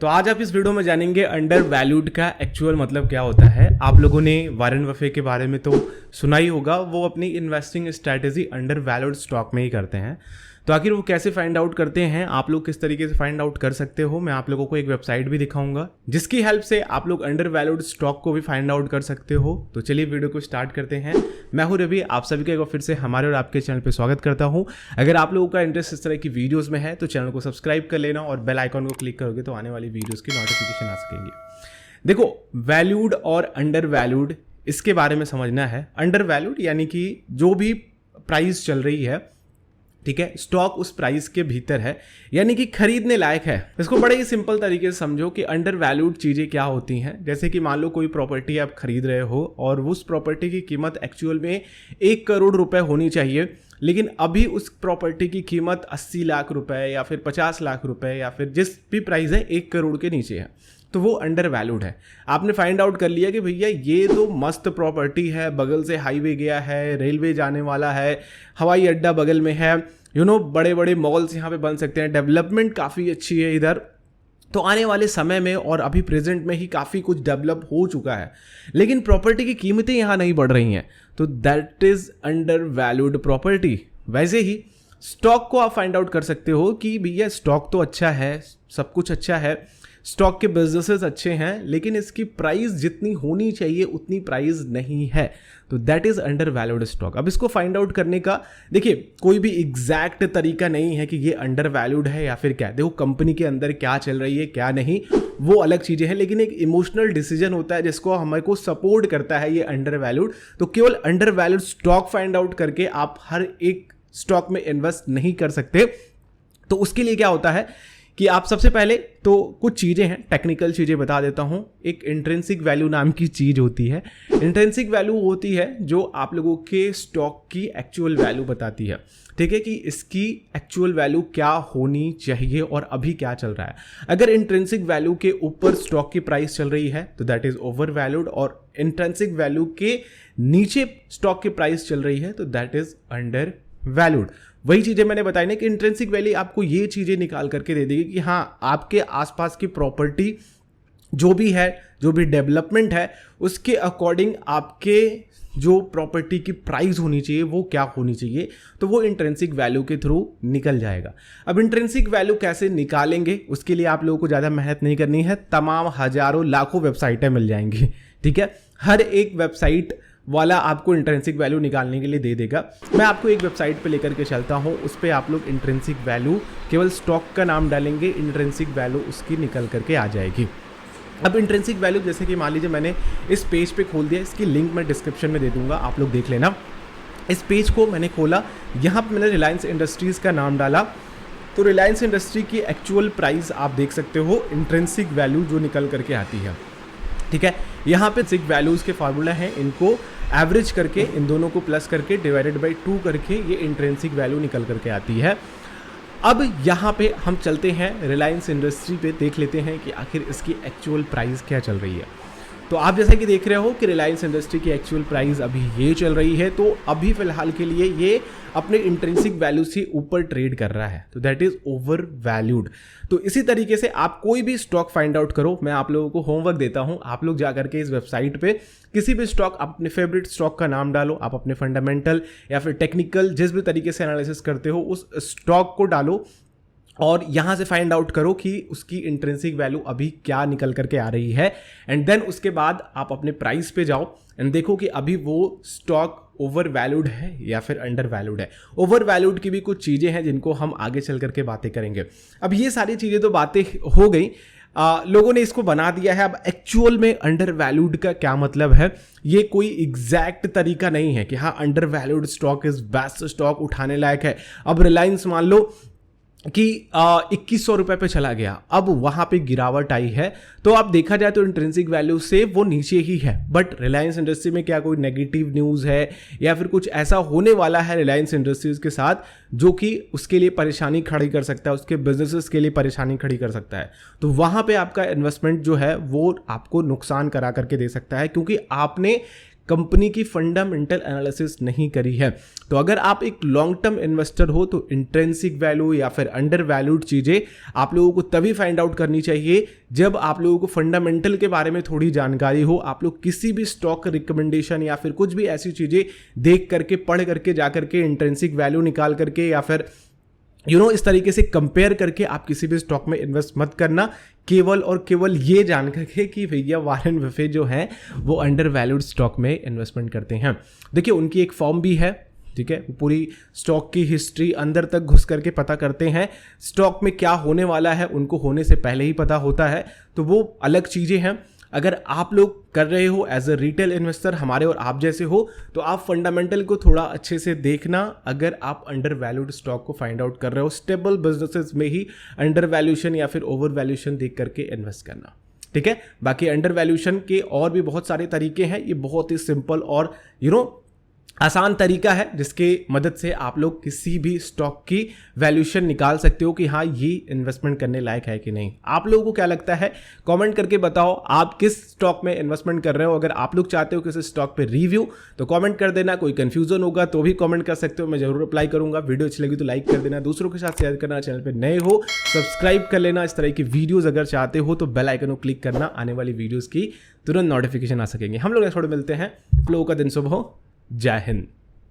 तो आज आप इस वीडियो में जानेंगे अंडर वैल्यूड का एक्चुअल मतलब क्या होता है। आप लोगों ने वॉरेन बफे के बारे में तो सुना ही होगा, वो अपनी investing strategy under valued stock में ही करते हैं। तो आखिर वो कैसे फाइंड आउट करते हैं, आप लोग किस तरीके से फाइंड आउट कर सकते हो, मैं आप लोगों को एक वेबसाइट भी दिखाऊंगा जिसकी हेल्प से आप लोग अंडर वैल्यूड स्टॉक को भी फाइंड आउट कर सकते हो। तो चलिए वीडियो को स्टार्ट करते हैं। मैं हूं रवि, आप सभी का एक बार फिर से हमारे और आपके चैनल पे स्वागत करता हूं। अगर आप लोगों का इंटरेस्ट इस तरह की वीडियोस में है तो चैनल को सब्सक्राइब कर लेना और बेल आइकॉन को क्लिक करोगे तो आने वाली वीडियोस की नोटिफिकेशन आ सकेंगी। देखो, वैल्यूड और अंडर वैल्यूड इसके बारे में समझना है। अंडर वैल्यूड यानी कि जो भी प्राइस चल रही है, ठीक है, स्टॉक उस प्राइस के भीतर है, यानी कि खरीदने लायक है। इसको बड़े ही सिंपल तरीके से समझो कि अंडर वैल्यूड चीज़ें क्या होती हैं। जैसे कि मान लो कोई प्रॉपर्टी आप खरीद रहे हो और उस प्रॉपर्टी की कीमत एक्चुअल में 1 करोड़ रुपए होनी चाहिए, लेकिन अभी उस प्रॉपर्टी की कीमत 80 लाख रुपए या फिर 50 लाख रुपए या फिर जिस भी प्राइस है 1 करोड़ के नीचे है, तो वो अंडर वैल्यूड है। आपने फाइंड आउट कर लिया कि भैया ये तो मस्त प्रॉपर्टी है, बगल से हाईवे गया है, रेलवे जाने वाला है, हवाई अड्डा बगल में है, बड़े बड़े मॉल्स यहाँ पे बन सकते हैं, डेवलपमेंट काफ़ी अच्छी है इधर, तो आने वाले समय में और अभी प्रेजेंट में ही काफ़ी कुछ डेवलप हो चुका है, लेकिन प्रॉपर्टी की कीमतें यहाँ नहीं बढ़ रही हैं, तो that is under valued property. वैसे ही स्टॉक को आप फाइंड आउट कर सकते हो कि भैया स्टॉक तो अच्छा है, सब कुछ अच्छा है, स्टॉक के बिजनेसेस अच्छे हैं, लेकिन इसकी प्राइस जितनी होनी चाहिए उतनी प्राइस नहीं है, तो that is under valued stock. अब इसको फाइंड आउट करने का देखिए कोई भी एग्जैक्ट तरीका नहीं है कि ये अंडर वैल्यूड है या फिर क्या। देखो, कंपनी के अंदर क्या चल रही है क्या नहीं वो अलग चीजें हैं, लेकिन एक इमोशनल डिसीजन होता है जिसको हमारे को सपोर्ट करता है ये अंडर वैल्यूड। तो केवल under valued stock find out करके आप हर एक स्टॉक में इन्वेस्ट नहीं कर सकते। तो उसके लिए क्या होता है कि आप सबसे पहले तो कुछ चीज़ें हैं, टेक्निकल चीज़ें बता देता हूं। एक इंट्रिंसिक वैल्यू नाम की चीज़ होती है। इंट्रिंसिक वैल्यू होती है जो आप लोगों के स्टॉक की एक्चुअल वैल्यू बताती है, ठीक है, कि इसकी एक्चुअल वैल्यू क्या होनी चाहिए और अभी क्या चल रहा है। अगर इंट्रिंसिक वैल्यू के ऊपर स्टॉक की प्राइस चल रही है तो दैट इज ओवर वैल्यूड, और इंट्रिंसिक वैल्यू के नीचे स्टॉक की प्राइस चल रही है तो दैट इज अंडर वैल्यूड। वही चीजें मैंने बताई ना कि इंट्रिंसिक वैल्यू आपको ये चीजें निकाल करके दे देगी कि हाँ, आपके आसपास की प्रॉपर्टी जो भी है, जो भी डेवलपमेंट है, उसके अकॉर्डिंग आपके जो प्रॉपर्टी की प्राइस होनी चाहिए वो क्या होनी चाहिए, तो वो इंट्रिंसिक वैल्यू के थ्रू निकल जाएगा। अब इंट्रिंसिक वैल्यू कैसे निकालेंगे, उसके लिए आप लोगों को ज़्यादा मेहनत नहीं करनी है, तमाम हजारों लाखों वेबसाइटें मिल जाएंगी, ठीक है। हर एक वेबसाइट वाला आपको इंट्रिंसिक वैल्यू निकालने के लिए दे देगा। मैं आपको एक वेबसाइट पे लेकर के चलता हूँ, उस पर आप लोग इंट्रिंसिक वैल्यू केवल स्टॉक का नाम डालेंगे, इंट्रिंसिक वैल्यू उसकी निकल करके आ जाएगी। अब इंट्रिंसिक वैल्यू जैसे कि मान लीजिए मैंने इस पेज पे खोल दिया, इसकी लिंक मैं डिस्क्रिप्शन में दे दूंगा, आप लोग देख लेना। इस पेज को मैंने खोला, यहाँ पर मैंने रिलायंस इंडस्ट्रीज़ का नाम डाला, तो रिलायंस इंडस्ट्री की एक्चुअल प्राइस आप देख सकते हो, इंट्रिंसिक वैल्यू जो निकल करके आती है, ठीक है। यहाँ पे सिक वैल्यूज़ के फार्मूला हैं, इनको एवरेज करके, इन दोनों को प्लस करके डिवाइडेड बाई 2 करके ये इंट्रिंसिक वैल्यू निकल करके आती है। अब यहाँ पे हम चलते हैं रिलायंस इंडस्ट्री पे, देख लेते हैं कि आखिर इसकी एक्चुअल प्राइस क्या चल रही है। तो आप जैसा कि देख रहे हो कि रिलायंस इंडस्ट्री की एक्चुअल प्राइस अभी ये चल रही है, तो अभी फिलहाल के लिए ये अपने इंट्रिंसिक वैल्यू से ऊपर ट्रेड कर रहा है, तो दैट इज ओवर वैल्यूड। तो इसी तरीके से आप कोई भी स्टॉक फाइंड आउट करो, मैं आप लोगों को होमवर्क देता हूं, आप लोग जाकर के इस वेबसाइट पे किसी भी स्टॉक, अपने फेवरेट स्टॉक का नाम डालो, आप अपने फंडामेंटल या फिर टेक्निकल जिस भी तरीके से एनालिसिस करते हो उस स्टॉक को डालो और यहाँ से फाइंड आउट करो कि उसकी इंट्रिंसिक वैल्यू अभी क्या निकल करके आ रही है, एंड देन उसके बाद आप अपने प्राइस पे जाओ एंड देखो कि अभी वो स्टॉक ओवर वैल्यूड है या फिर अंडर वैल्यूड है। ओवर वैल्यूड की भी कुछ चीज़ें हैं जिनको हम आगे चल करके बातें करेंगे। अब ये सारी चीज़ें तो बातें हो गई, लोगों ने इसको बना दिया है। अब एक्चुअल में अंडर वैल्यूड का क्या मतलब है, ये कोई एग्जैक्ट तरीका नहीं है कि हाँ under valued stock is best stock, उठाने लायक है। अब रिलायंस मान लो कि 2100 रुपए पे चला गया, अब वहां पे गिरावट आई है, तो आप देखा जाए तो इंट्रिंसिक वैल्यू से वो नीचे ही है। बट रिलायंस इंडस्ट्री में क्या कोई नेगेटिव न्यूज़ है या फिर कुछ ऐसा होने वाला है रिलायंस इंडस्ट्रीज के साथ जो कि उसके लिए परेशानी खड़ी कर सकता है, उसके बिजनेसेस के लिए परेशानी खड़ी कर सकता है, तो वहां पे आपका इन्वेस्टमेंट जो है वो आपको नुकसान करा करके दे सकता है, क्योंकि आपने कंपनी की फंडामेंटल एनालिसिस नहीं करी है। तो अगर आप एक लॉन्ग टर्म इन्वेस्टर हो तो इंट्रिंसिक वैल्यू या फिर अंडर वैल्यूड चीज़ें आप लोगों को तभी फाइंड आउट करनी चाहिए जब आप लोगों को फंडामेंटल के बारे में थोड़ी जानकारी हो। आप लोग किसी भी स्टॉक रिकमेंडेशन या फिर कुछ भी ऐसी चीज़ें देख करके, पढ़ करके, जा करके इंट्रिंसिक वैल्यू निकाल करके या फिर इस तरीके से कंपेयर करके आप किसी भी स्टॉक में इन्वेस्ट मत करना, केवल और केवल ये जान करके कि भैया वॉरेन बफे जो हैं वो अंडर वैल्यूड स्टॉक में इन्वेस्टमेंट करते हैं। देखिए उनकी एक फॉर्म भी है, ठीक है, पूरी स्टॉक की हिस्ट्री अंदर तक घुस करके पता करते हैं। स्टॉक में क्या होने वाला है उनको होने से पहले ही पता होता है, तो वो अलग चीज़ें हैं। अगर आप लोग कर रहे हो एज अ रिटेल इन्वेस्टर, हमारे और आप जैसे हो, तो आप फंडामेंटल को थोड़ा अच्छे से देखना। अगर आप अंडर वैल्यूड स्टॉक को फाइंड आउट कर रहे हो, स्टेबल बिजनेसेस में ही अंडर वैल्यूशन या फिर ओवर वैल्यूशन देख करके इन्वेस्ट करना, ठीक है। बाकी अंडर वैल्यूशन के और भी बहुत सारे तरीके हैं, ये बहुत ही सिंपल और आसान तरीका है जिसके मदद से आप लोग किसी भी स्टॉक की वैल्यूशन निकाल सकते हो कि हाँ ये इन्वेस्टमेंट करने लायक है कि नहीं। आप लोगों को क्या लगता है कमेंट करके बताओ, आप किस स्टॉक में इन्वेस्टमेंट कर रहे हो। अगर आप लोग चाहते हो किसी स्टॉक पे रिव्यू तो कमेंट कर देना, कोई कंफ्यूजन होगा तो भी कमेंट कर सकते हो, मैं जरूर अप्लाई करूंगा। वीडियो अच्छी लगी तो लाइक कर देना, दूसरों के साथ शेयर करना, चैनल पर नए हो सब्सक्राइब कर लेना। इस तरह की वीडियोज अगर चाहते हो तो बेल आइकन को क्लिक करना, आने वाली वीडियोज की तुरंत नोटिफिकेशन आ सकेंगे। हम लोग थोड़े मिलते हैं, फ्लो का दिन शुभ हो, जय हिंद।